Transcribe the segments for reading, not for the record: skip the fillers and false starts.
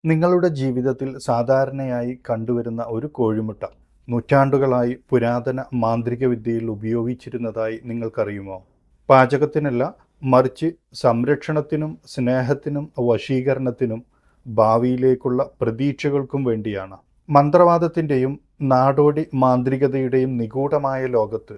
നിങ്ങളുടെ ജീവിതത്തിൽ സാധാരണയായി കണ്ടുവരുന്ന ഒരു കോഴിമുട്ട നൂറ്റാണ്ടുകളായി പുരാതന മാന്ത്രിക വിദ്യയിൽ ഉപയോഗിച്ചിരുന്നതായി നിങ്ങൾക്കറിയുമോ? പാചകത്തിനല്ല, മറിച്ച് സംരക്ഷണത്തിനും സ്നേഹത്തിനും വശീകരണത്തിനും ഭാവിയിലേക്കുള്ള പ്രതീക്ഷകൾക്കും വേണ്ടിയാണ്. മന്ത്രവാദത്തിൻ്റെയും നാടോടി മാന്ത്രികതയുടെയും നിഗൂഢമായ ലോകത്ത്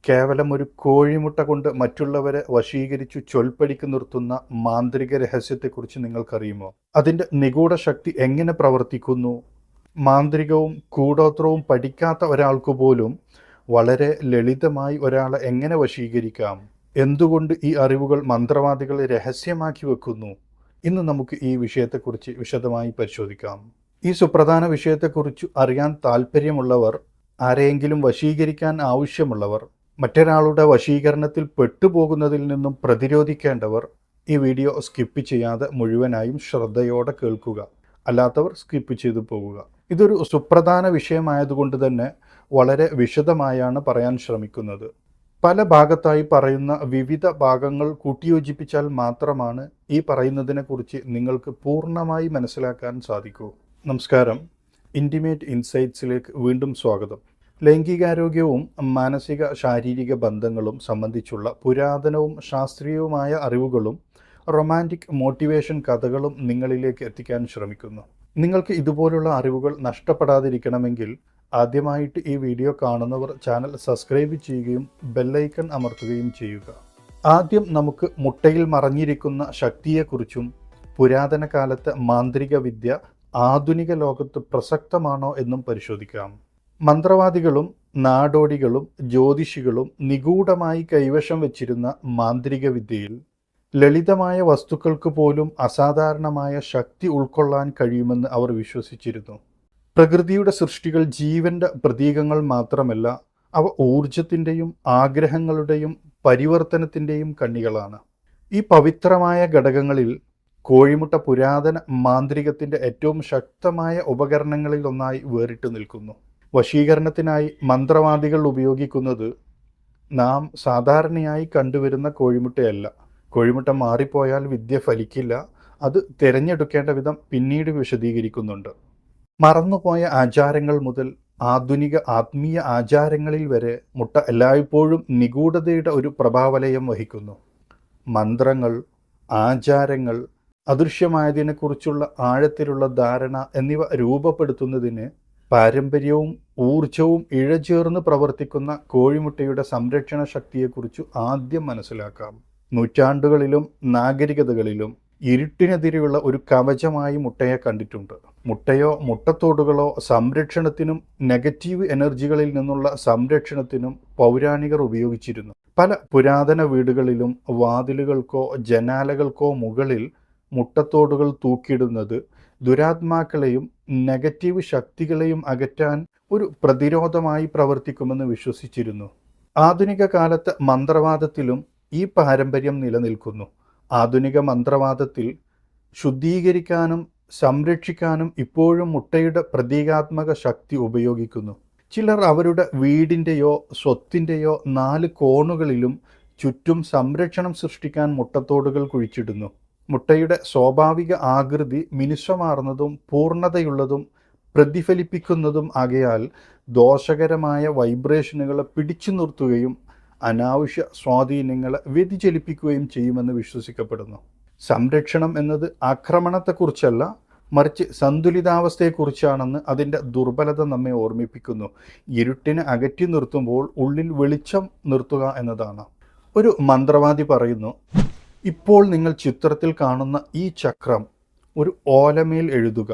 കേവലം ഒരു കോഴിമുട്ട കൊണ്ട് മറ്റുള്ളവരെ വശീകരിച്ചു ചൊൽപ്പടിക്ക് നിർത്തുന്ന മാന്ത്രിക രഹസ്യത്തെക്കുറിച്ച് നിങ്ങൾക്കറിയുമോ? അതിൻ്റെ നിഗൂഢ ശക്തി എങ്ങനെ പ്രവർത്തിക്കുന്നു? മാന്ത്രികവും കൂടോത്രവും പഠിക്കാത്ത ഒരാൾക്ക് പോലും വളരെ ലളിതമായി ഒരാളെ എങ്ങനെ വശീകരിക്കാം? എന്തുകൊണ്ട് ഈ അറിവുകൾ മന്ത്രവാദികളെ രഹസ്യമാക്കി വെക്കുന്നു? ഇന്ന് നമുക്ക് ഈ വിഷയത്തെക്കുറിച്ച് വിശദമായി പരിശോധിക്കാം. ഈ സുപ്രധാന വിഷയത്തെക്കുറിച്ച് അറിയാൻ താല്പര്യമുള്ളവർ, ആരെയെങ്കിലും വശീകരിക്കാൻ ആവശ്യമുള്ളവർ, മറ്റൊരാളുടെ വശീകരണത്തിൽ പെട്ടുപോകുന്നതിൽ നിന്നും പ്രതിരോധിക്കേണ്ടവർ ഈ വീഡിയോ സ്കിപ്പ് ചെയ്യാതെ മുഴുവനായും ശ്രദ്ധയോടെ കേൾക്കുക. അല്ലാത്തവർ സ്കിപ്പ് ചെയ്തു പോകുക. ഇതൊരു സുപ്രധാന വിഷയമായതുകൊണ്ട് തന്നെ വളരെ വിശദമായാണ് പറയാൻ ശ്രമിക്കുന്നത്. പല ഭാഗത്തായി പറയുന്ന വിവിധ ഭാഗങ്ങൾ കൂട്ടിയോജിപ്പിച്ചാൽ മാത്രമാണ് ഈ പറയുന്നതിനെക്കുറിച്ച് നിങ്ങൾക്ക് പൂർണ്ണമായി മനസ്സിലാക്കാൻ സാധിക്കൂ. നമസ്കാരം. ഇൻറ്റിമേറ്റ് ഇൻസൈറ്റ്സിലേക്ക് വീണ്ടും സ്വാഗതം. ലൈംഗികാരോഗ്യവും മാനസിക ശാരീരിക ബന്ധങ്ങളും സംബന്ധിച്ചുള്ള പുരാതനവും ശാസ്ത്രീയവുമായ അറിവുകളും റൊമാൻറ്റിക് മോട്ടിവേഷൻ കഥകളും നിങ്ങളിലേക്ക് എത്തിക്കാൻ ശ്രമിക്കുന്നു. നിങ്ങൾക്ക് ഇതുപോലുള്ള അറിവുകൾ നഷ്ടപ്പെടാതിരിക്കണമെങ്കിൽ ആദ്യമായിട്ട് ഈ വീഡിയോ കാണുന്നവർ ചാനൽ സബ്സ്ക്രൈബ് ചെയ്യുകയും ബെല്ലൈക്കൺ അമർത്തുകയും ചെയ്യുക. ആദ്യം നമുക്ക് മുട്ടയിൽ മറഞ്ഞിരിക്കുന്ന ശക്തിയെക്കുറിച്ചും പുരാതന കാലത്തെ മാന്ത്രിക വിദ്യ ആധുനിക ലോകത്ത് പ്രസക്തമാണോ എന്നും പരിശോധിക്കാം. മന്ത്രവാദികളും നാടോടികളും ജ്യോതിഷികളും നിഗൂഢമായി കൈവശം വച്ചിരുന്ന മാന്ത്രിക വിദ്യയിൽ ലളിതമായ വസ്തുക്കൾക്ക് പോലും അസാധാരണമായ ശക്തി ഉൾക്കൊള്ളാൻ കഴിയുമെന്ന് അവർ വിശ്വസിച്ചിരുന്നു. പ്രകൃതിയുടെ സൃഷ്ടികൾ ജീവന്റെ പ്രതീകങ്ങൾ മാത്രമല്ല, അവ ഊർജത്തിൻ്റെയും ആഗ്രഹങ്ങളുടെയും പരിവർത്തനത്തിൻ്റെയും കണ്ണികളാണ്. ഈ പവിത്രമായ ഘടകങ്ങളിൽ കോഴിമുട്ട പുരാതന മാന്ത്രികത്തിൻ്റെ ഏറ്റവും ശക്തമായ ഉപകരണങ്ങളിൽ ഒന്നായി വേറിട്ട് നിൽക്കുന്നു. വശീകരണത്തിനായി മന്ത്രവാദികൾ ഉപയോഗിക്കുന്നത് നാം സാധാരണയായി കണ്ടുവരുന്ന കോഴിമുട്ടയല്ല. കോഴിമുട്ട മാറിപ്പോയാൽ വിദ്യ ഫലിക്കില്ല. അത് തിരഞ്ഞെടുക്കേണ്ട വിധം പിന്നീട് വിശദീകരിക്കുന്നുണ്ട്. മറന്നുപോയ ആചാരങ്ങൾ മുതൽ ആധുനിക ആത്മീയ ആചാരങ്ങളിൽ വരെ മുട്ട എല്ലായ്പ്പോഴും നിഗൂഢതയുടെ ഒരു പ്രഭാവലയം വഹിക്കുന്നു. മന്ത്രങ്ങൾ, ആചാരങ്ങൾ, അദൃശ്യമായതിനെക്കുറിച്ചുള്ള ആഴത്തിലുള്ള ധാരണ എന്നിവ രൂപപ്പെടുത്തുന്നതിന് പാരമ്പര്യവും ഊർജവും ഇഴചേർന്ന് പ്രവർത്തിക്കുന്ന കോഴിമുട്ടയുടെ സംരക്ഷണ ശക്തിയെക്കുറിച്ച് ആദ്യം മനസ്സിലാക്കാം. നൂറ്റാണ്ടുകളിലും നാഗരികതകളിലും ഇരുട്ടിനെതിരെയുള്ള ഒരു കവചമായി മുട്ടയെ കണ്ടിട്ടുണ്ട്. മുട്ടയോ മുട്ടത്തോടുകളോ സംരക്ഷണത്തിനും നെഗറ്റീവ് എനർജികളിൽ നിന്നുള്ള സംരക്ഷണത്തിനും പൗരാണികർ ഉപയോഗിച്ചിരുന്നു. പല പുരാതന വീടുകളിലും വാതിലുകൾക്കോ ജനാലകൾക്കോ മുകളിൽ മുട്ടത്തോടുകൾ തൂക്കിയിടുന്നത് ദുരാത്മാക്കളെയും നെഗറ്റീവ് ശക്തികളെയും അകറ്റാൻ ഒരു പ്രതിരോധമായി പ്രവർത്തിക്കുമെന്ന് വിശ്വസിച്ചിരുന്നു. ആധുനിക കാലത്ത് മന്ത്രവാദത്തിലും ഈ പാരമ്പര്യം നിലനിൽക്കുന്നു. ആധുനിക മന്ത്രവാദത്തിൽ ശുദ്ധീകരിക്കാനും സംരക്ഷിക്കാനും ഇപ്പോഴും മുട്ടയുടെ പ്രതീകാത്മക ശക്തി ഉപയോഗിക്കുന്നു. ചിലർ അവരുടെ വീടിൻ്റെയോ സ്വത്തിൻ്റെയോ 4 കോണുകളിലും ചുറ്റും സംരക്ഷണം സൃഷ്ടിക്കാൻ മുട്ടത്തോടുകൾ കുഴിച്ചിടുന്നു. മുട്ടയുടെ സ്വാഭാവിക ആകൃതി മിനുസമാർന്നതും പൂർണ്ണതയുള്ളതും പ്രതിഫലിപ്പിക്കുന്നതും ആകയാൽ ദോഷകരമായ വൈബ്രേഷനുകളെ പിടിച്ചു നിർത്തുകയും അനാവശ്യ സ്വാധീനങ്ങളെ വ്യതിചലിപ്പിക്കുകയും ചെയ്യുമെന്ന് വിശ്വസിക്കപ്പെടുന്നു. സംരക്ഷണം എന്നത് ആക്രമണത്തെക്കുറിച്ചല്ല, മറിച്ച് സന്തുലിതാവസ്ഥയെക്കുറിച്ചാണെന്ന് അതിൻ്റെ ദുർബലത നമ്മെ ഓർമ്മിപ്പിക്കുന്നു. ഇരുട്ടിനെ അകറ്റി നിർത്തുമ്പോൾ ഉള്ളിൽ വെളിച്ചം നിർത്തുക എന്നതാണ്. ഒരു മന്ത്രവാദി പറയുന്നു, ഇപ്പോൾ നിങ്ങൾ ചിത്രത്തിൽ കാണുന്ന ഈ ചക്രം ഒരു ഓലമേൽ എഴുതുക.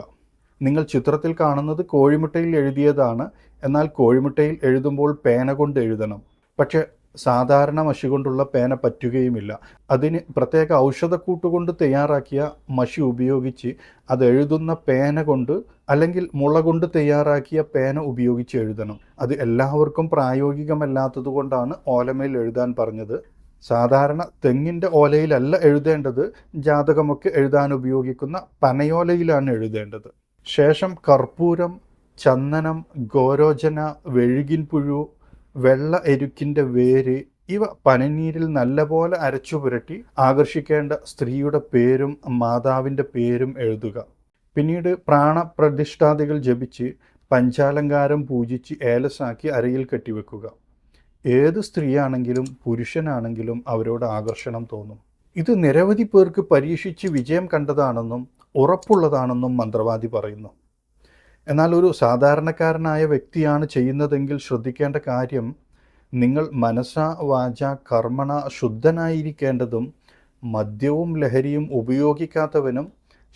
നിങ്ങൾ ചിത്രത്തിൽ കാണുന്നത് കോഴിമുട്ടയിൽ എഴുതിയതാണ്. എന്നാൽ കോഴിമുട്ടയിൽ എഴുതുമ്പോൾ പേന കൊണ്ട് എഴുതണം. പക്ഷേ സാധാരണ മഷി കൊണ്ടുള്ള പേന പറ്റുകയുമില്ല. അതിന് പ്രത്യേക ഔഷധക്കൂട്ടുകൊണ്ട് തയ്യാറാക്കിയ മഷി ഉപയോഗിച്ച് അത് എഴുതുന്ന പേന കൊണ്ട്, അല്ലെങ്കിൽ മുള കൊണ്ട് തയ്യാറാക്കിയ പേന ഉപയോഗിച്ച് എഴുതണം. അത് എല്ലാവർക്കും പ്രായോഗികമല്ലാത്തത് കൊണ്ടാണ് ഓലമേൽ എഴുതാൻ പറഞ്ഞത്. സാധാരണ തെങ്ങിൻ്റെ ഓലയിലല്ല എഴുതേണ്ടത്. ജാതകമൊക്കെ എഴുതാൻ ഉപയോഗിക്കുന്ന പനയോലയിലാണ് എഴുതേണ്ടത്. ശേഷം കർപ്പൂരം, ചന്ദനം, ഗോരോചന, വെഴുകിൻ പുഴു, വെള്ള എരുക്കിൻ്റെ വേര് ഇവ പനിനീരിൽ നല്ലപോലെ അരച്ചു പുരട്ടി ആകർഷിക്കേണ്ട സ്ത്രീയുടെ പേരും മാതാവിൻ്റെ പേരും എഴുതുക. പിന്നീട് പ്രാണപ്രതിഷ്ഠാദികൾ ജപിച്ച് പഞ്ചാലങ്കാരം പൂജിച്ച് ഏലസാക്കി അരയിൽ കെട്ടിവെക്കുക. ഏത് സ്ത്രീയാണെങ്കിലും പുരുഷനാണെങ്കിലും അവരോട് ആകർഷണം തോന്നും. ഇത് നിരവധി പേർക്ക് പരീക്ഷിച്ച് വിജയം കണ്ടതാണെന്നും ഉറപ്പുള്ളതാണെന്നും മന്ത്രവാദി പറയുന്നു. എന്നാൽ ഒരു സാധാരണക്കാരനായ വ്യക്തിയാണ് ചെയ്യുന്നതെങ്കിൽ ശ്രദ്ധിക്കേണ്ട കാര്യം, നിങ്ങൾ മനസ്സ വാച കർമ്മണ ശുദ്ധനായിരിക്കേണ്ടതും മദ്യവും ലഹരിയും ഉപയോഗിക്കാത്തവനും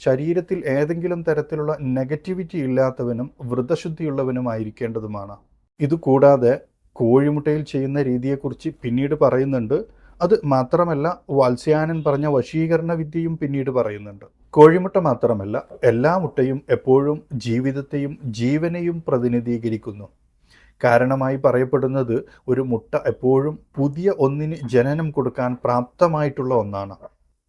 ശരീരത്തിൽ ഏതെങ്കിലും തരത്തിലുള്ള നെഗറ്റിവിറ്റി ഇല്ലാത്തവനും വ്രതശുദ്ധിയുള്ളവനുമായിരിക്കേണ്ടതുമാണ്. ഇതുകൂടാതെ കോഴിമുട്ടയിൽ ചെയ്യുന്ന രീതിയെക്കുറിച്ച് പിന്നീട് പറയുന്നുണ്ട്. അത് മാത്രമല്ല, വാത്സ്യായനൻ പറഞ്ഞ വശീകരണ വിദ്യയും പിന്നീട് പറയുന്നുണ്ട്. കോഴിമുട്ട മാത്രമല്ല, എല്ലാ മുട്ടയും എപ്പോഴും ജീവിതത്തെയും ജീവനെയും പ്രതിനിധീകരിക്കുന്നു. കാരണമായി പറയപ്പെടുന്നത് ഒരു മുട്ട എപ്പോഴും പുതിയ ഒന്നിന് ജനനം കൊടുക്കാൻ പ്രാപ്തമായിട്ടുള്ള ഒന്നാണ്.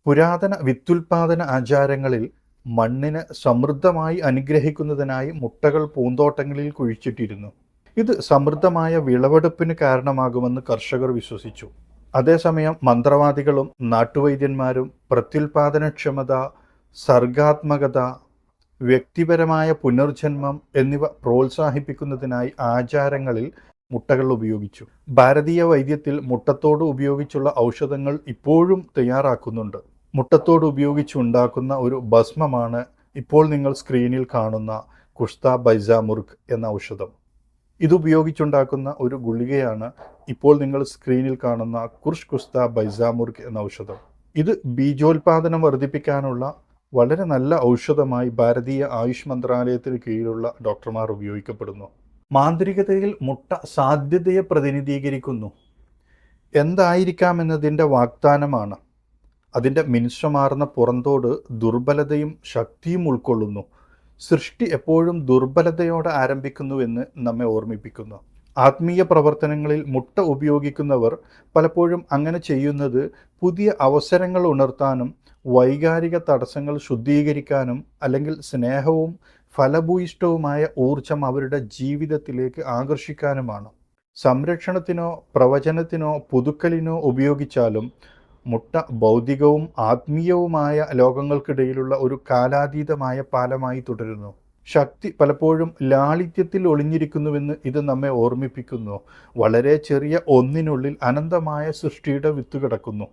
പുരാതന വിത്തുൽപാദന ആചാരങ്ങളിൽ മണ്ണിനെ സമൃദ്ധമായി അനുഗ്രഹിക്കുന്നതിനായി മുട്ടകൾ പൂന്തോട്ടങ്ങളിൽ കുഴിച്ചിട്ടിരുന്നു. ഇത് സമൃദ്ധമായ വിളവെടുപ്പിന് കാരണമാകുമെന്ന് കർഷകർ വിശ്വസിച്ചു. അതേസമയം മന്ത്രവാദികളും നാട്ടുവൈദ്യന്മാരും പ്രത്യുൽപാദനക്ഷമത, സർഗാത്മകത, വ്യക്തിപരമായ പുനർജന്മം എന്നിവ പ്രോത്സാഹിപ്പിക്കുന്നതിനായി ആചാരങ്ങളിൽ മുട്ടകൾ ഉപയോഗിച്ചു. ഭാരതീയ വൈദ്യത്തിൽ മുട്ടത്തോട് ഉപയോഗിച്ചുള്ള ഔഷധങ്ങൾ ഇപ്പോഴും തയ്യാറാക്കുന്നുണ്ട്. മുട്ടത്തോട് ഉപയോഗിച്ചുണ്ടാക്കുന്ന ഒരു ഭസ്മമാണ് ഇപ്പോൾ നിങ്ങൾ സ്ക്രീനിൽ കാണുന്ന കുഷ്ത ബൈസാമുർഗ് എന്ന ഔഷധം. ഇതുപയോഗിച്ചുണ്ടാക്കുന്ന ഒരു ഗുളികയാണ് ഇപ്പോൾ നിങ്ങൾ സ്ക്രീനിൽ കാണുന്ന കുർഷ് കുസ്ത ബൈസാമുർഗ് എന്ന ഔഷധം. ഇത് ബീജോൽപാദനം വർദ്ധിപ്പിക്കാനുള്ള വളരെ നല്ല ഔഷധമായി ഭാരതീയ ആയുഷ് മന്ത്രാലയത്തിന് കീഴിലുള്ള ഡോക്ടർമാർ ഉപയോഗിക്കപ്പെടുന്നു. മാന്ത്രികതയിൽ മുട്ട സാധ്യതയെ പ്രതിനിധീകരിക്കുന്നു. എന്തായിരിക്കാമെന്നതിൻ്റെ വാഗ്ദാനമാണ്. അതിൻ്റെ മിനുസമാർന്ന പുറന്തോട് ദുർബലതയും ശക്തിയും ഉൾക്കൊള്ളുന്നു. സൃഷ്ടി എപ്പോഴും ദുർബലതയോടെ ആരംഭിക്കുന്നുവെന്ന് നമ്മെ ഓർമ്മിപ്പിക്കുന്നു. ആത്മീയ പ്രവർത്തനങ്ങളിൽ മുട്ട ഉപയോഗിക്കുന്നവർ പലപ്പോഴും അങ്ങനെ ചെയ്യുന്നത് പുതിയ അവസരങ്ങൾ ഉണർത്താനും വൈകാരിക തടസ്സങ്ങൾ ശുദ്ധീകരിക്കാനും അല്ലെങ്കിൽ സ്നേഹവും ഫലഭൂയിഷ്ഠവുമായ ഊർജം അവരുടെ ജീവിതത്തിലേക്ക് ആകർഷിക്കാനുമാണ്. സംരക്ഷണത്തിനോ പ്രവചനത്തിനോ പുതുക്കലിനോ ഉപയോഗിച്ചാലും മുട്ട ഭൗതികവും ആത്മീയവുമായ ലോകങ്ങൾക്കിടയിലുള്ള ഒരു കാലാതീതമായ പാലമായി തുടരുന്നു. ശക്തി പലപ്പോഴും ലാളിത്യത്തിൽ ഒളിഞ്ഞിരിക്കുന്നുവെന്ന് ഇത് നമ്മെ ഓർമ്മിപ്പിക്കുന്നു. വളരെ ചെറിയ ഒന്നിനുള്ളിൽ അനന്തമായ സൃഷ്ടിയുടെ വിത്ത് കിടക്കുന്നു.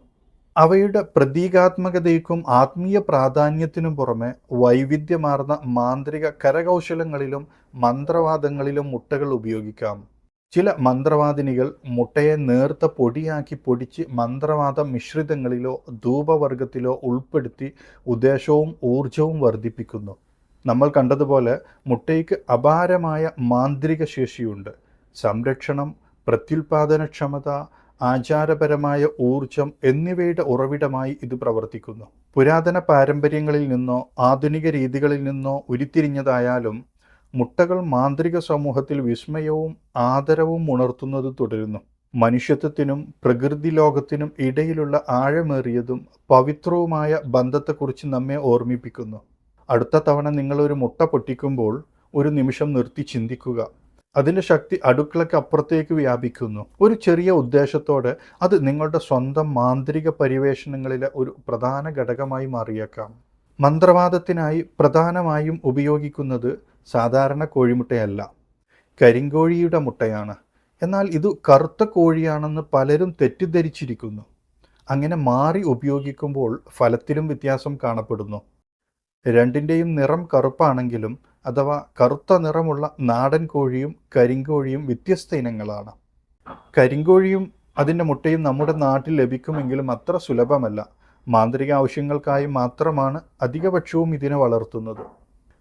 അവയുടെ പ്രതീകാത്മകതയ്ക്കും ആത്മീയ പ്രാധാന്യത്തിനും പുറമെ വൈവിധ്യമാർന്ന മാന്ത്രിക കരകൗശലങ്ങളിലും മന്ത്രവാദങ്ങളിലും മുട്ടകൾ ഉപയോഗിക്കാം. ചില മന്ത്രവാദിനികൾ മുട്ടയെ നേർത്ത പൊടിയാക്കി പൊടിച്ച് മന്ത്രവാദ മിശ്രിതങ്ങളിലോ ധൂപവർഗത്തിലോ ഉൾപ്പെടുത്തി ഉദ്ദേശവും ഊർജവും വർദ്ധിപ്പിക്കുന്നു. നമ്മൾ കണ്ടതുപോലെ മുട്ടയ്ക്ക് അപാരമായ മാന്ത്രിക ശേഷിയുണ്ട്. സംരക്ഷണം, പ്രത്യുൽപാദനക്ഷമത, ആചാരപരമായ ഊർജം എന്നിവയുടെ ഉറവിടമായി ഇത് പ്രവർത്തിക്കുന്നു. പുരാതന പാരമ്പര്യങ്ങളിൽ നിന്നോ ആധുനിക രീതികളിൽ നിന്നോ ഉരുത്തിരിഞ്ഞതായാലും മുട്ടകൾ മാന്ത്രിക സമൂഹത്തിൽ വിസ്മയവും ആദരവും ഉണർത്തുന്നത് തുടരുന്നു. മനുഷ്യത്വത്തിനും പ്രകൃതി ലോകത്തിനും ഇടയിലുള്ള ആഴമേറിയതും പവിത്രവുമായ ബന്ധത്തെക്കുറിച്ച് നമ്മെ ഓർമ്മിപ്പിക്കുന്നു. അടുത്ത തവണ നിങ്ങളൊരു മുട്ട പൊട്ടിക്കുമ്പോൾ ഒരു നിമിഷം നിർത്തി ചിന്തിക്കുക. അതിൻ്റെ ശക്തി അടുക്കളയ്ക്ക് അപ്പുറത്തേക്ക് വ്യാപിക്കുന്നു. ഒരു ചെറിയ ഉദ്ദേശത്തോടെ അത് നിങ്ങളുടെ സ്വന്തം മാന്ത്രിക പരിവേഷണങ്ങളിലെ ഒരു പ്രധാന ഘടകമായി മാറിയേക്കാം. മന്ത്രവാദത്തിനായി പ്രധാനമായും ഉപയോഗിക്കുന്നത് സാധാരണ കോഴിമുട്ടയല്ല, കരിങ്കോഴിയുടെ മുട്ടയാണ്. എന്നാൽ ഇത് കറുത്ത കോഴിയാണെന്ന് പലരും തെറ്റിദ്ധരിച്ചിരിക്കുന്നു. അങ്ങനെ മാറി ഉപയോഗിക്കുമ്പോൾ ഫലത്തിലും വ്യത്യാസം കാണപ്പെടുന്നു. രണ്ടിൻ്റെയും നിറം കറുപ്പാണെങ്കിലും അഥവാ കറുത്ത നിറമുള്ള നാടൻ കോഴിയും കരിങ്കോഴിയും വ്യത്യസ്ത ഇനങ്ങളാണ്. കരിങ്കോഴിയും അതിൻ്റെ മുട്ടയും നമ്മുടെ നാട്ടിൽ ലഭിക്കുമെങ്കിലും അത്ര സുലഭമല്ല. മാന്ത്രിക ആവശ്യങ്ങൾക്കായി മാത്രമാണ് അധികപക്ഷവും ഇതിനെ വളർത്തുന്നത്.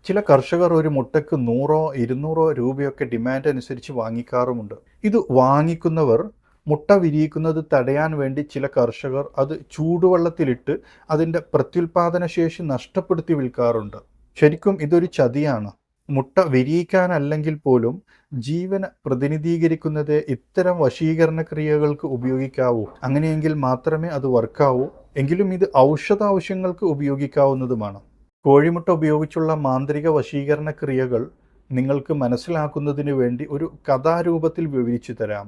ചില കർഷകർ ഒരു മുട്ടയ്ക്ക് 100-200 രൂപയൊക്കെ ഡിമാൻഡ് അനുസരിച്ച് വാങ്ങിക്കാറുമുണ്ട്. ഇത് വാങ്ങിക്കുന്നവർ മുട്ട വിരിയിക്കുന്നത് തടയാൻ വേണ്ടി ചില കർഷകർ അത് ചൂടുവെള്ളത്തിലിട്ട് അതിൻ്റെ പ്രത്യുൽപാദന ശേഷി നഷ്ടപ്പെടുത്തി വിൽക്കാറുണ്ട്. ശരിക്കും ഇതൊരു ചതിയാണ്. മുട്ട വിരിയിക്കാനല്ലെങ്കിൽ പോലും ജീവനെ പ്രതിനിധീകരിക്കുന്നത് ഇത്തരം വശീകരണ ക്രിയകൾക്ക് ഉപയോഗിക്കാവൂ. അങ്ങനെയെങ്കിൽ മാത്രമേ അത് വർക്കാവൂ. എങ്കിലും ഇത് ഔഷധ ആവശ്യങ്ങൾക്ക് ഉപയോഗിക്കാവുന്നതുമാണ്. കോഴിമുട്ട ഉപയോഗിച്ചുള്ള മാന്ത്രിക വശീകരണ ക്രിയകൾ നിങ്ങൾക്ക് മനസ്സിലാക്കുന്നതിന് വേണ്ടി ഒരു കഥാരൂപത്തിൽ വിവരിച്ചു തരാം.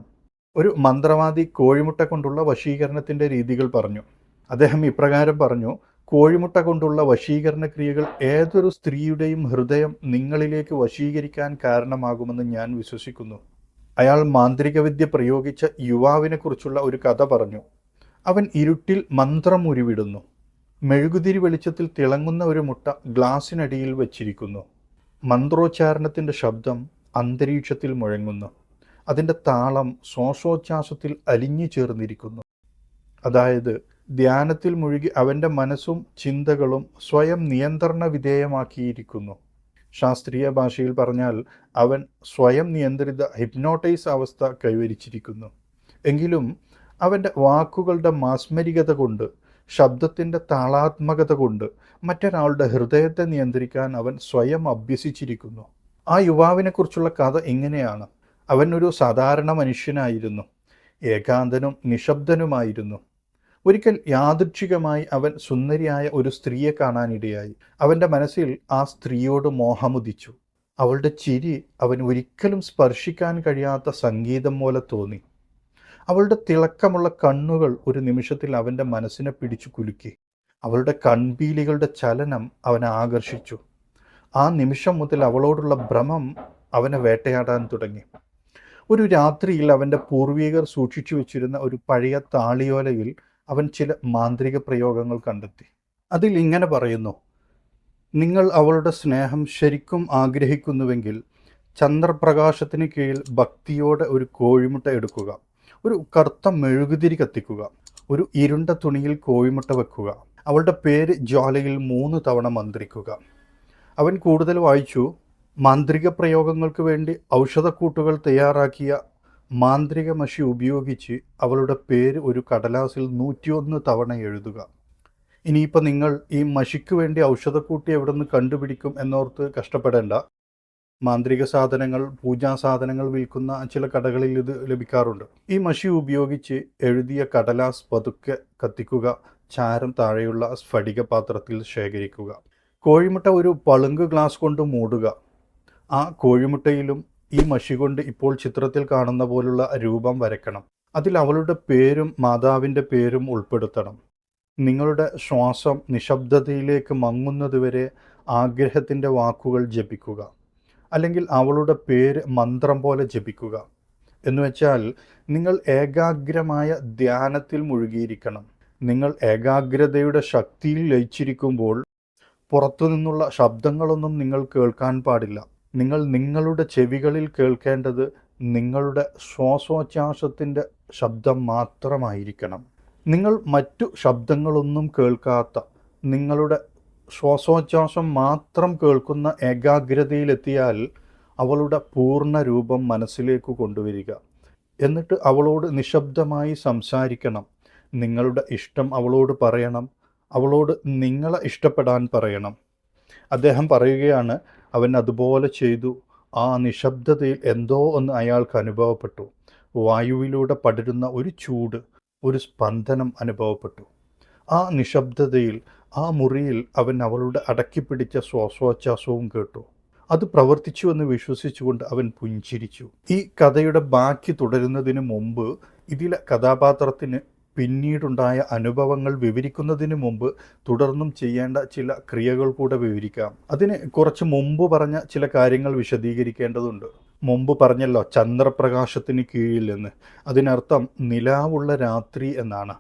ഒരു മന്ത്രവാദി കോഴിമുട്ട കൊണ്ടുള്ള വശീകരണത്തിൻ്റെ രീതികൾ പറഞ്ഞു. അദ്ദേഹം ഇപ്രകാരം പറഞ്ഞു: കോഴിമുട്ട കൊണ്ടുള്ള വശീകരണ ക്രിയകൾ ഏതൊരു സ്ത്രീയുടെയും ഹൃദയം നിങ്ങളിലേക്ക് വശീകരിക്കാൻ കാരണമാകുമെന്ന് ഞാൻ വിശ്വസിക്കുന്നു. അയാൾ മാന്ത്രികവിദ്യ പ്രയോഗിച്ച യുവാവിനെക്കുറിച്ചുള്ള ഒരു കഥ പറഞ്ഞു. അവൻ ഇരുട്ടിൽ മന്ത്രം ഉരുവിടുന്നു. മെഴുകുതിരി വെളിച്ചത്തിൽ തിളങ്ങുന്ന ഒരു മുട്ട ഗ്ലാസിനടിയിൽ വച്ചിരിക്കുന്നു. മന്ത്രോച്ചാരണത്തിൻ്റെ ശബ്ദം അന്തരീക്ഷത്തിൽ മുഴങ്ങുന്നു. അതിൻ്റെ താളം ശ്വാസോച്ഛ്വാസത്തിൽ അലിഞ്ഞു ചേർന്നിരിക്കുന്നു. അതായത് ധ്യാനത്തിൽ മുഴുകി അവൻ്റെ മനസ്സും ചിന്തകളും സ്വയം നിയന്ത്രണ വിധേയമാക്കിയിരിക്കുന്നു. ശാസ്ത്രീയ ഭാഷയിൽ പറഞ്ഞാൽ അവൻ സ്വയം നിയന്ത്രിത ഹിപ്നോട്ടൈസ് അവസ്ഥ കൈവരിച്ചിരിക്കുന്നു. എങ്കിലും അവൻ്റെ വാക്കുകളുടെ മാസ്മരികത കൊണ്ട്, ശബ്ദത്തിൻ്റെ താളാത്മകത കൊണ്ട് മറ്റൊരാളുടെ ഹൃദയത്തെ നിയന്ത്രിക്കാൻ അവൻ സ്വയം അഭ്യസിച്ചിരിക്കുന്നു. ആ യുവാവിനെക്കുറിച്ചുള്ള കഥ ഇങ്ങനെയാണ്. അവൻ ഒരു സാധാരണ മനുഷ്യനായിരുന്നു. ഏകാന്തനും നിശബ്ദനുമായിരുന്നു. ഒരിക്കൽ യാദൃച്ഛികമായി അവൻ സുന്ദരിയായ ഒരു സ്ത്രീയെ കാണാനിടയായി. അവൻ്റെ മനസ്സിൽ ആ സ്ത്രീയോട് മോഹമുദിച്ചു. അവളുടെ ചിരി അവൻ ഒരിക്കലും സ്പർശിക്കാൻ കഴിയാത്ത സംഗീതം പോലെ തോന്നി. അവളുടെ തിളക്കമുള്ള കണ്ണുകൾ ഒരു നിമിഷത്തിൽ അവൻ്റെ മനസ്സിനെ പിടിച്ചു കുലുക്കി. അവളുടെ കൺപീലികളുടെ ചലനം അവനെ ആകർഷിച്ചു. ആ നിമിഷം മുതൽ അവളോടുള്ള ഭ്രമം അവനെ വേട്ടയാടാൻ തുടങ്ങി. ഒരു രാത്രിയിൽ അവൻ്റെ പൂർവികർ സൂക്ഷിച്ചു വെച്ചിരുന്ന ഒരു പഴയ താളിയോലയിൽ അവൻ ചില മാന്ത്രിക പ്രയോഗങ്ങൾ കണ്ടെത്തി. അതിൽ ഇങ്ങനെ പറയുന്നു: നിങ്ങൾ അവളുടെ സ്നേഹം ശരിക്കും ആഗ്രഹിക്കുന്നുവെങ്കിൽ ചന്ദ്രപ്രകാശത്തിന് കീഴിൽ ഭക്തിയോടെ ഒരു കോഴിമുട്ട എടുക്കുക. ഒരു കറുത്ത മെഴുകുതിരി കത്തിക്കുക. ഒരു ഇരുണ്ട തുണിയിൽ കോഴിമുട്ട വെക്കുക. അവളുടെ പേര് ജ്വാലയിൽ 3 തവണ മന്ത്രിക്കുക. അവൻ കൂടുതൽ വായിച്ചു. മാന്ത്രിക പ്രയോഗങ്ങൾക്ക് വേണ്ടി ഔഷധക്കൂട്ടുകൾ തയ്യാറാക്കിയ മാന്ത്രിക മഷി ഉപയോഗിച്ച് അവളുടെ പേര് ഒരു കടലാസിൽ 101 തവണ എഴുതുക. ഇനിയിപ്പോൾ നിങ്ങൾ ഈ മഷിക്ക് വേണ്ടി ഔഷധക്കൂട്ടി എവിടെ നിന്ന് കണ്ടുപിടിക്കും എന്നോർത്ത് കഷ്ടപ്പെടേണ്ട. മാന്ത്രിക സാധനങ്ങൾ, പൂജാ സാധനങ്ങൾ വിൽക്കുന്ന ചില കടകളിൽ ഇത് ലഭിക്കാറുണ്ട്. ഈ മഷി ഉപയോഗിച്ച് എഴുതിയ കടലാസ് പതുക്കെ കത്തിക്കുക. ചാരം താഴെയുള്ള സ്ഫടിക പാത്രത്തിൽ ശേഖരിക്കുക. കോഴിമുട്ട ഒരു പളുങ്ക് ഗ്ലാസ് കൊണ്ട് മൂടുക. ആ കോഴിമുട്ടയിലും ഈ മഷി കൊണ്ട് ഇപ്പോൾ ചിത്രത്തിൽ കാണുന്ന പോലുള്ള രൂപം വരയ്ക്കണം. അതിൽ അവളുടെ പേരും മാതാവിൻ്റെ പേരും ഉൾപ്പെടുത്തണം. നിങ്ങളുടെ ശ്വാസം നിശബ്ദതയിലേക്ക് മങ്ങുന്നതുവരെ ആഗ്രഹത്തിൻ്റെ വാക്കുകൾ ജപിക്കുക. അല്ലെങ്കിൽ അവളുടെ പേര് മന്ത്രം പോലെ ജപിക്കുക. എന്നുവെച്ചാൽ നിങ്ങൾ ഏകാഗ്രമായ ധ്യാനത്തിൽ മുഴുകിയിരിക്കണം. നിങ്ങൾ ഏകാഗ്രതയുടെ ശക്തിയിൽ ലയിച്ചിരിക്കുമ്പോൾ പുറത്തുനിന്നുള്ള ശബ്ദങ്ങളൊന്നും നിങ്ങൾ കേൾക്കാൻ പാടില്ല. നിങ്ങൾ നിങ്ങളുടെ ചെവികളിൽ കേൾക്കേണ്ടത് നിങ്ങളുടെ ശ്വാസോച്ഛ്വാസത്തിൻ്റെ ശബ്ദം മാത്രമായിരിക്കണം. നിങ്ങൾ മറ്റു ശബ്ദങ്ങളൊന്നും കേൾക്കാത്ത, നിങ്ങളുടെ ശ്വാസോച്ഛ്വാസം മാത്രം കേൾക്കുന്ന ഏകാഗ്രതയിലെത്തിയാൽ അവളുടെ പൂർണ്ണ രൂപം മനസ്സിലേക്ക് കൊണ്ടുവരിക. എന്നിട്ട് അവളോട് നിശബ്ദമായി സംസാരിക്കണം. നിങ്ങളുടെ ഇഷ്ടം അവളോട് പറയണം. അവളോട് നിങ്ങളെ ഇഷ്ടപ്പെടാൻ പറയണം. അദ്ദേഹം പറയുകയാണ്, അവൻ അതുപോലെ ചെയ്തു. ആ നിശബ്ദതയിൽ എന്തോ ഒന്ന് അയാൾക്ക് അനുഭവപ്പെട്ടു. വായുവിലൂടെ പടരുന്ന ഒരു ചൂട്, ഒരു സ്പന്ദനം അനുഭവപ്പെട്ടു. ആ നിശബ്ദതയിൽ, ആ മുറിയിൽ അവൻ അവളുടെ അടക്കിപ്പിടിച്ച ശ്വാസോച്ഛ്വാസവും കേട്ടു. അത് പ്രവർത്തിച്ചുവെന്ന് വിശ്വസിച്ചുകൊണ്ട് അവൻ പുഞ്ചിരിച്ചു. ഈ കഥയുടെ ബാക്കി തുടരുന്നതിന് മുമ്പ് ഇതിലെ കഥാപാത്രത്തിന് പിന്നീടുണ്ടായ അനുഭവങ്ങൾ വിവരിക്കുന്നതിന് മുമ്പ് തുടർന്നും ചെയ്യേണ്ട ചില ക്രിയകൾ കൂടെ വിവരിക്കാം. അതിന് കുറച്ച് മുമ്പ് പറഞ്ഞ ചില കാര്യങ്ങൾ വിശദീകരിക്കേണ്ടതുണ്ട്. മുമ്പ് പറഞ്ഞല്ലോ ചന്ദ്രപ്രകാശത്തിന് കീഴിൽ എന്ന്. അതിനർത്ഥം നിലാവുള്ള രാത്രി എന്നാണ്.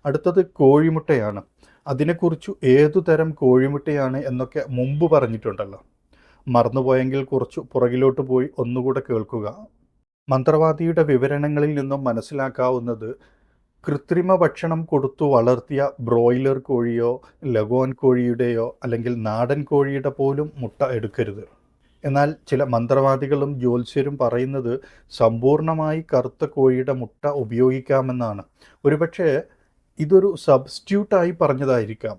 അടുത്തത് കോഴിമുട്ടയാണ്. അതിനെക്കുറിച്ച് ഏതു തരം കോഴിമുട്ടയാണ് എന്നൊക്കെ മുമ്പ് പറഞ്ഞിട്ടുണ്ടല്ലോ. മറന്നുപോയെങ്കിൽ കുറച്ച് പുറകിലോട്ട് പോയി ഒന്നുകൂടെ കേൾക്കുക. മന്ത്രവാദിയുടെ വിവരണങ്ങളിൽ നിന്നും മനസ്സിലാക്കാവുന്നത് കൃത്രിമ ഭക്ഷണം കൊടുത്തു വളർത്തിയ ബ്രോയിലർ കോഴിയോ ലഗോൺ കോഴിയുടെയോ അല്ലെങ്കിൽ നാടൻ കോഴിയുടെ പോലും മുട്ട എടുക്കരുത്. എന്നാൽ ചില മന്ത്രവാദികളും ജ്യോത്സ്യരും പറയുന്നത് സമ്പൂർണ്ണമായി കറുത്ത കോഴിയുടെ മുട്ട ഉപയോഗിക്കാമെന്നാണ്. ഒരുപക്ഷെ ഇതൊരു സബ്സ്റ്റിറ്റ്യൂട്ടായി പറഞ്ഞതായിരിക്കാം.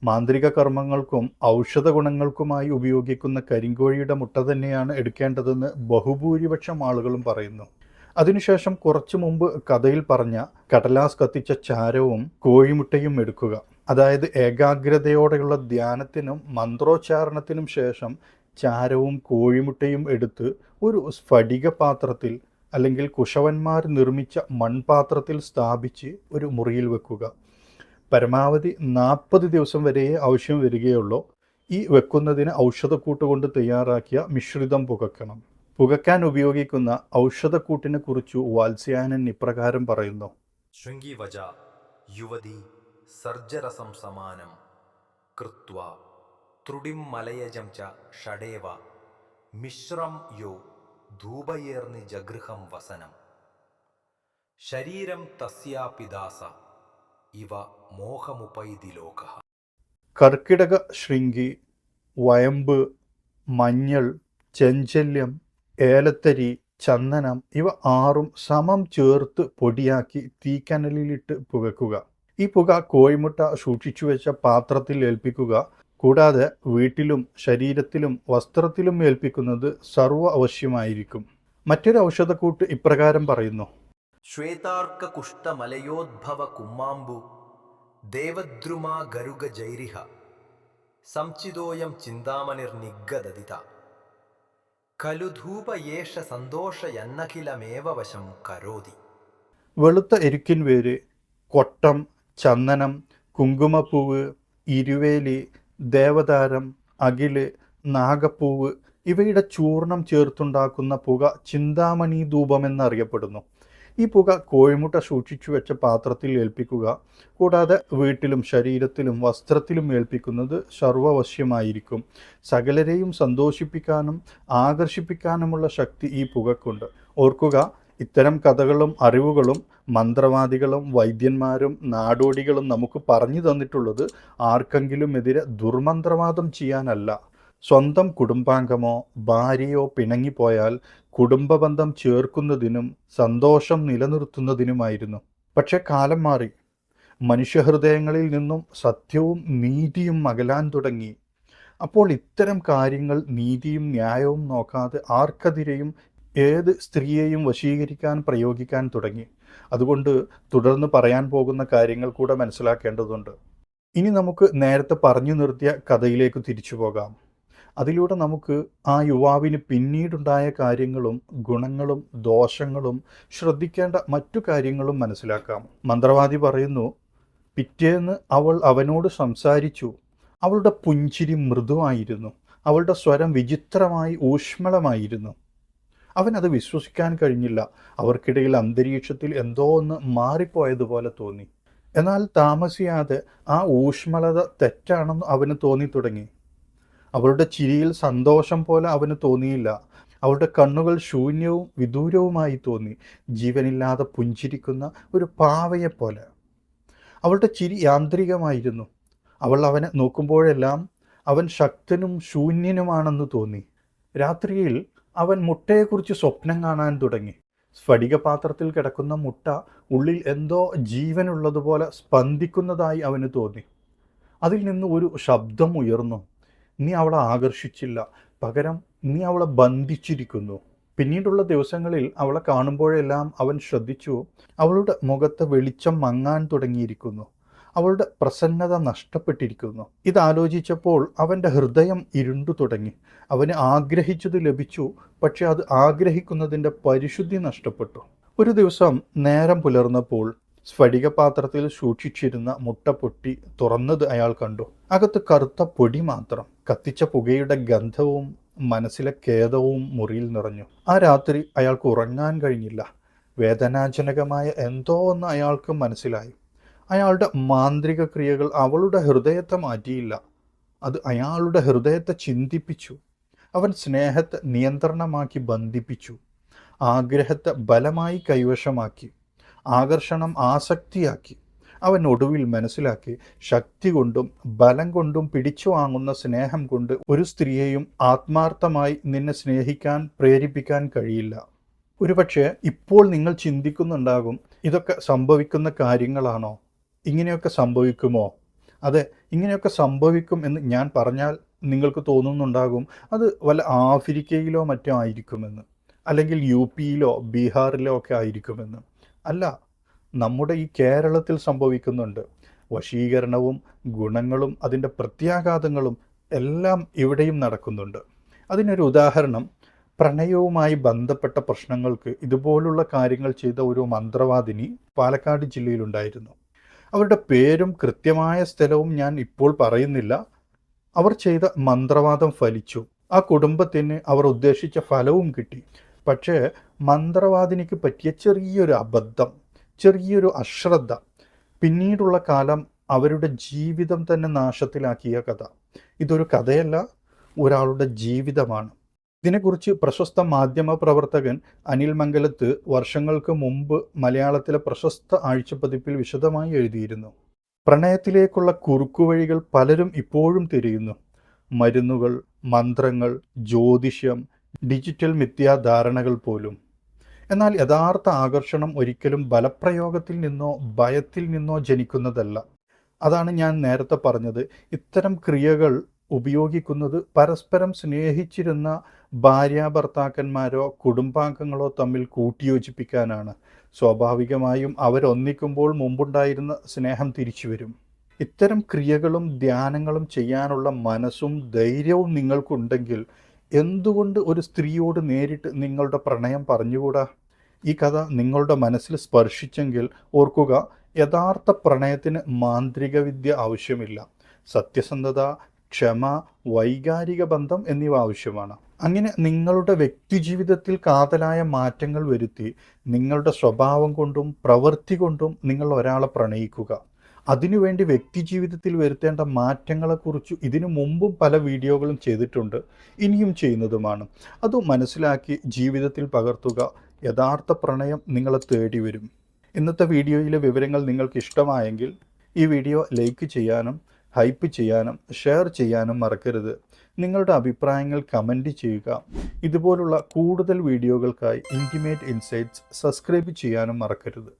മാന്ത്രിക കർമ്മങ്ങൾക്കും ഔഷധ ഗുണങ്ങൾക്കുമായി ഉപയോഗിക്കുന്ന കരിങ്കോഴിയുടെ മുട്ട തന്നെയാണ് എടുക്കേണ്ടതെന്ന് ബഹുഭൂരിപക്ഷം ആളുകളും പറയുന്നു. അതിനുശേഷം കുറച്ചു മുമ്പ് കഥയിൽ പറഞ്ഞ കടലാസ് കത്തിച്ച ചാരവും കോഴിമുട്ടയും എടുക്കുക. അതായത് ഏകാഗ്രതയോടെയുള്ള ധ്യാനത്തിനും മന്ത്രോച്ചാരണത്തിനും ശേഷം ചാരവും കോഴിമുട്ടയും എടുത്ത് ഒരു സ്ഫടിക പാത്രത്തിൽ അല്ലെങ്കിൽ കുശവന്മാർ നിർമ്മിച്ച മൺപാത്രത്തിൽ സ്ഥാപിച്ച് ഒരു മുറിയിൽ വെക്കുക. പരമാവധി 40 ദിവസം വരെയേ ആവശ്യം വരികയുള്ളൂ. ഈ വെക്കുന്നതിന് ഔഷധക്കൂട്ട് കൊണ്ട് തയ്യാറാക്കിയ മിശ്രിതം പുകക്കണം. പുകയ്ക്കാൻ ഉപയോഗിക്കുന്ന ഔഷധക്കൂട്ടിനെ കുറിച്ചു വാത്സ്യായനൻ ഇപ്രകാരം പറയുന്നു: ശൃംഗിവജ യുവതി സർജരസം സമാനം കൃത്വാ ത്രുടിം മലയജം ച ഷഡേവ മിശ്രം യോ ധൂപയേർനി ജഗൃഹം വസനം ശരീരം തസ്യാപിദാസ ഇവ മോഹമുപൈതി ലോകഃ. കർക്കിടക ശൃംഗി, വയമ്പ്, മഞ്ഞൾ, ചെഞ്ചല്യം, ഏലത്തരി, ചന്ദനം ഇവ 6ഉം സമം ചേർത്ത് പൊടിയാക്കി തീക്കനലിലിട്ട് പുകയ്ക്കുക. ഈ പുക കോഴിമുട്ട സൂക്ഷിച്ചു വെച്ച പാത്രത്തിൽ ഏൽപ്പിക്കുക. കൂടാതെ വീട്ടിലും ശരീരത്തിലും വസ്ത്രത്തിലും ഏൽപ്പിക്കുന്നത് സർവ്വ അവശ്യമായിരിക്കും. മറ്റൊരു ഔഷധക്കൂട്ട് ഇപ്രകാരം പറയുന്നു: ശ്വേതാർക്ക കുഷ്ഠമലയോദ്ഭവ കുമ്മാമ്പു ദേവദ്രുമാ ഗരുഗ ജൈരിഹ സംചിതോയം ചിന്താമണിർനിഗദദിത കലുധൂപയേഷ സന്തോഷയന്നഖിലമേവ വശം കരോതി. വെളുത്ത എരുക്കിൻ വേര്, കൊട്ടം, ചന്ദനം, കുങ്കുമപ്പൂവ്, ഇരുവേലി, ദേവതാരം, അകില്, നാഗപ്പൂവ് ഇവയുടെ ചൂർണം ചേർത്തുണ്ടാക്കുന്ന പുക ചിന്താമണി ധൂപമെന്നറിയപ്പെടുന്നു. ഈ പുക കോഴിമുട്ട സൂക്ഷിച്ചു വെച്ച പാത്രത്തിൽ ഏൽപ്പിക്കുക. കൂടാതെ വീട്ടിലും ശരീരത്തിലും വസ്ത്രത്തിലും ഏൽപ്പിക്കുന്നത് സർവ്വവശ്യമായിരിക്കും. സകലരെയും സന്തോഷിപ്പിക്കാനും ആകർഷിപ്പിക്കാനുമുള്ള ശക്തി ഈ പുകക്കുണ്ട്. ഓർക്കുക, ഇത്തരം കഥകളും അറിവുകളും മന്ത്രവാദികളും വൈദ്യന്മാരും നാടോടികളും നമുക്ക് പറഞ്ഞു തന്നിട്ടുള്ളത് ആർക്കെങ്കിലും എതിരെ ദുർമന്ത്രവാദം ചെയ്യാനല്ല. സ്വന്തം കുടുംബാംഗമോ ഭാര്യയോ പിണങ്ങിപ്പോയാൽ കുടുംബബന്ധം ചേർക്കുന്നതിനും സന്തോഷം നിലനിർത്തുന്നതിനുമായിരുന്നു. പക്ഷെ കാലം മാറി. മനുഷ്യഹൃദയങ്ങളിൽ നിന്നും സത്യവും നീതിയും അകലാൻ തുടങ്ങി. അപ്പോൾ ഇത്തരം കാര്യങ്ങൾ നീതിയും ന്യായവും നോക്കാതെ ആർക്കെതിരെയും ഏത് സ്ത്രീയെയും വശീകരിക്കാൻ പ്രയോഗിക്കാൻ തുടങ്ങി. അതുകൊണ്ട് തുടർന്ന് പറയാൻ പോകുന്ന കാര്യങ്ങൾ കൂടെ മനസ്സിലാക്കേണ്ടതുണ്ട്. ഇനി നമുക്ക് നേരത്തെ പറഞ്ഞു നിർത്തിയ കഥയിലേക്ക് തിരിച്ചു പോകാം. അതിലൂടെ നമുക്ക് ആ യുവാവിന് പിന്നീടുണ്ടായ കാര്യങ്ങളും ഗുണങ്ങളും ദോഷങ്ങളും ശ്രദ്ധിക്കേണ്ട മറ്റു കാര്യങ്ങളും മനസ്സിലാക്കാം. മന്ത്രവാദി പറയുന്നു, പിറ്റേന്ന് അവൾ അവനോട് സംസാരിച്ചു. അവളുടെ പുഞ്ചിരി മൃദുവായിരുന്നു. അവളുടെ സ്വരം വിചിത്രമായി ഊഷ്മളമായിരുന്നു. അവനത് വിശ്വസിക്കാൻ കഴിഞ്ഞില്ല. അവർക്കിടയിൽ അന്തരീക്ഷത്തിൽ എന്തോ ഒന്ന് മാറിപ്പോയതുപോലെ തോന്നി. എന്നാൽ താമസിയാതെ ആ ഊഷ്മളത തെറ്റാണെന്ന് അവന് തോന്നി തുടങ്ങി. അവളുടെ ചിരിയിൽ സന്തോഷം പോലെ അവന് തോന്നിയില്ല. അവളുടെ കണ്ണുകൾ ശൂന്യവും വിദൂരവുമായി തോന്നി, ജീവനില്ലാതെ പുഞ്ചിരിക്കുന്ന ഒരു പാവയെപ്പോലെ. അവളുടെ ചിരി യാന്ത്രികമായിരുന്നു. അവൾ അവനെ നോക്കുമ്പോഴെല്ലാം അവൻ ശക്തനും ശൂന്യനുമാണെന്ന് തോന്നി. രാത്രിയിൽ അവൻ മുട്ടയെക്കുറിച്ച് സ്വപ്നം കാണാൻ തുടങ്ങി. സ്ഫടികപാത്രത്തിൽ കിടക്കുന്ന മുട്ട ഉള്ളിൽ എന്തോ ജീവനുള്ളതുപോലെ സ്പന്ദിക്കുന്നതായി അവന് തോന്നി. അതിൽ നിന്ന് ഒരു ശബ്ദം ഉയർന്നു: നീ അവളെ ആകർഷിച്ചില്ല, പകരം നീ അവളെ ബന്ധിച്ചിരിക്കുന്നു. പിന്നീടുള്ള ദിവസങ്ങളിൽ അവളെ കാണുമ്പോഴെല്ലാം അവൻ ശ്രദ്ധിച്ചു, അവളുടെ മുഖത്ത് വെളിച്ചം മങ്ങാൻ തുടങ്ങിയിരിക്കുന്നു. അവളുടെ പ്രസന്നത നഷ്ടപ്പെട്ടിരിക്കുന്നു. ഇതാലോചിച്ചപ്പോൾ അവൻ്റെ ഹൃദയം ഇരുണ്ടു തുടങ്ങി. അവന് ആഗ്രഹിച്ചത് ലഭിച്ചു, പക്ഷെ അത് ആഗ്രഹിക്കുന്നതിൻ്റെ പരിശുദ്ധി നഷ്ടപ്പെട്ടു. ഒരു ദിവസം നേരം പുലർന്നപ്പോൾ സ്ഫടികപാത്രത്തിൽ സൂക്ഷിച്ചിരുന്ന മുട്ട പൊട്ടി തുറന്നത് അയാൾ കണ്ടു. അകത്ത് കറുത്ത പൊടി മാത്രം. കത്തിച്ച പുകയുടെ ഗന്ധവും മനസ്സിലെ ഖേദവും മുറിയിൽ നിറഞ്ഞു. ആ രാത്രി അയാൾക്ക് ഉറങ്ങാൻ കഴിഞ്ഞില്ല. വേദനാജനകമായ എന്തോ ഒന്ന് അയാൾക്ക് മനസ്സിലായി. അയാളുടെ മാന്ത്രിക ക്രിയകൾ അവളുടെ ഹൃദയത്തെ മാറ്റിയില്ല, അത് അയാളുടെ ഹൃദയത്തെ ചിന്തിപ്പിച്ചു. അവൻ സ്നേഹത്തെ നിയന്ത്രണമാക്കി ബന്ധിപ്പിച്ചു, ആഗ്രഹത്തെ ബലമായി കൈവശമാക്കി, ആകർഷണം ആസക്തിയാക്കി. അവൻ ഒടുവിൽ മനസ്സിലാക്കി, ശക്തി കൊണ്ടും ബലം കൊണ്ടും പിടിച്ചു വാങ്ങുന്ന സ്നേഹം കൊണ്ട് ഒരു സ്ത്രീയെയും ആത്മാർത്ഥമായി നിന്നെ സ്നേഹിക്കാൻ പ്രേരിപ്പിക്കാൻ കഴിയില്ല. ഒരുപക്ഷെ ഇപ്പോൾ നിങ്ങൾ ചിന്തിക്കുന്നുണ്ടാകും, ഇതൊക്കെ സംഭവിക്കുന്ന കാര്യങ്ങളാണോ? ഇങ്ങനെയൊക്കെ സംഭവിക്കുമോ? അതെ, ഇങ്ങനെയൊക്കെ സംഭവിക്കും എന്ന് ഞാൻ പറഞ്ഞാൽ നിങ്ങൾക്ക് തോന്നുന്നുണ്ടാകും അത് വല്ല ആഫ്രിക്കയിലോ മറ്റോ ആയിരിക്കുമെന്ന്, അല്ലെങ്കിൽ UP-യിലോ ബീഹാറിലോ ഒക്കെ ആയിരിക്കുമെന്ന്. അല്ല, നമ്മുടെ ഈ കേരളത്തിൽ സംഭവിക്കുന്നുണ്ട്. വശീകരണവും ഗുണങ്ങളും അതിൻ്റെ പ്രത്യാഘാതങ്ങളും എല്ലാം ഇവിടെയും നടക്കുന്നുണ്ട്. അതിനൊരു ഉദാഹരണം, പ്രണയവുമായി ബന്ധപ്പെട്ട പ്രശ്നങ്ങൾക്ക് ഇതുപോലുള്ള കാര്യങ്ങൾ ചെയ്ത ഒരു മന്ത്രവാദിനി പാലക്കാട് ജില്ലയിലുണ്ടായിരുന്നു. അവരുടെ പേരും കൃത്യമായ സ്ഥലവും ഞാൻ ഇപ്പോൾ പറയുന്നില്ല. അവർ ചെയ്ത മന്ത്രവാദം ഫലിച്ചു. ആ കുടുംബത്തിന് അവർ ഉദ്ദേശിച്ച ഫലവും കിട്ടി. പക്ഷേ മന്ത്രവാദിനിക്ക് പറ്റിയ ചെറിയൊരു അബദ്ധം, ചെറിയൊരു അശ്രദ്ധ പിന്നീടുള്ള കാലം അവരുടെ ജീവിതം തന്നെ നാശത്തിലാക്കിയ കഥ. ഇതൊരു കഥയല്ല, ഒരാളുടെ ജീവിതമാണ്. ഇതിനെക്കുറിച്ച് പ്രശസ്ത മാധ്യമ പ്രവർത്തകൻ അനിൽ മംഗലത്ത് വർഷങ്ങൾക്ക് മുമ്പ് മലയാളത്തിലെ പ്രശസ്ത ആഴ്ചപ്പതിപ്പിൽ വിശദമായി എഴുതിയിരുന്നു. പ്രണയത്തിലേക്കുള്ള കുറുക്കുവഴികൾ പലരും ഇപ്പോഴും തിരയുന്നു. മരുന്നുകൾ, മന്ത്രങ്ങൾ, ജ്യോതിഷ്യം, ഡിജിറ്റൽ മിഥ്യാധാരണകൾ പോലും. എന്നാൽ യഥാർത്ഥ ആകർഷണം ഒരിക്കലും ബലപ്രയോഗത്തിൽ നിന്നോ ഭയത്തിൽ നിന്നോ ജനിക്കുന്നതല്ല. അതാണ് ഞാൻ നേരത്തെ പറഞ്ഞത്. ഇത്തരം ക്രിയകൾ ഉപയോഗിക്കുന്നത് പരസ്പരം സ്നേഹിച്ചിരുന്ന ഭാര്യാഭർത്താക്കന്മാരോ കുടുംബാംഗങ്ങളോ തമ്മിൽ കൂട്ടിയോജിപ്പിക്കാനാണ്. സ്വാഭാവികമായും അവരൊന്നിക്കുമ്പോൾ മുമ്പുണ്ടായിരുന്ന സ്നേഹം തിരിച്ചു വരും. ഇത്തരം ക്രിയകളും ധ്യാനങ്ങളും ചെയ്യാനുള്ള മനസ്സും ധൈര്യവും നിങ്ങൾക്കുണ്ടെങ്കിൽ എന്തുകൊണ്ട് ഒരു സ്ത്രീയോട് നേരിട്ട് നിങ്ങളുടെ പ്രണയം പറഞ്ഞുകൂടാ? ഈ കഥ നിങ്ങളുടെ മനസ്സിൽ സ്പർശിച്ചെങ്കിൽ ഓർക്കുക, യഥാർത്ഥ പ്രണയത്തിന് മാന്ത്രിക വിദ്യ ആവശ്യമില്ല. സത്യസന്ധത, ക്ഷമ, വൈകാരിക ബന്ധം എന്നിവ ആവശ്യമാണ്. അങ്ങനെ നിങ്ങളുടെ വ്യക്തിജീവിതത്തിൽ കാതലായ മാറ്റങ്ങൾ വരുത്തി നിങ്ങളുടെ സ്വഭാവം കൊണ്ടും പ്രവൃത്തി കൊണ്ടും നിങ്ങൾ ഒരാളെ പ്രണയിക്കുക. അതിനുവേണ്ടി വ്യക്തിജീവിതത്തിൽ വരുത്തേണ്ട മാറ്റങ്ങളെക്കുറിച്ച് ഇതിനു മുമ്പും പല വീഡിയോകളും ചെയ്തിട്ടുണ്ട്, ഇനിയും ചെയ്യുന്നതുമാണ്. അത് മനസ്സിലാക്കി ജീവിതത്തിൽ പകർത്തുക. യഥാർത്ഥ പ്രണയം നിങ്ങളെ തേടി വരും. ഇന്നത്തെ വീഡിയോയിലെ വിവരങ്ങൾ നിങ്ങൾക്ക് ഇഷ്ടമായെങ്കിൽ ഈ വീഡിയോ ലൈക്ക് ചെയ്യാനും ഹൈപ്പ് ചെയ്യാനും ഷെയർ ചെയ്യാനും മറക്കരുത്. നിങ്ങളുടെ അഭിപ്രായങ്ങൾ കമൻറ്റ് ചെയ്യുക. ഇതുപോലുള്ള കൂടുതൽ വീഡിയോകൾക്കായി ഇൻറ്റിമേറ്റ് ഇൻസൈറ്റ്സ് സബ്സ്ക്രൈബ് ചെയ്യാനും മറക്കരുത്.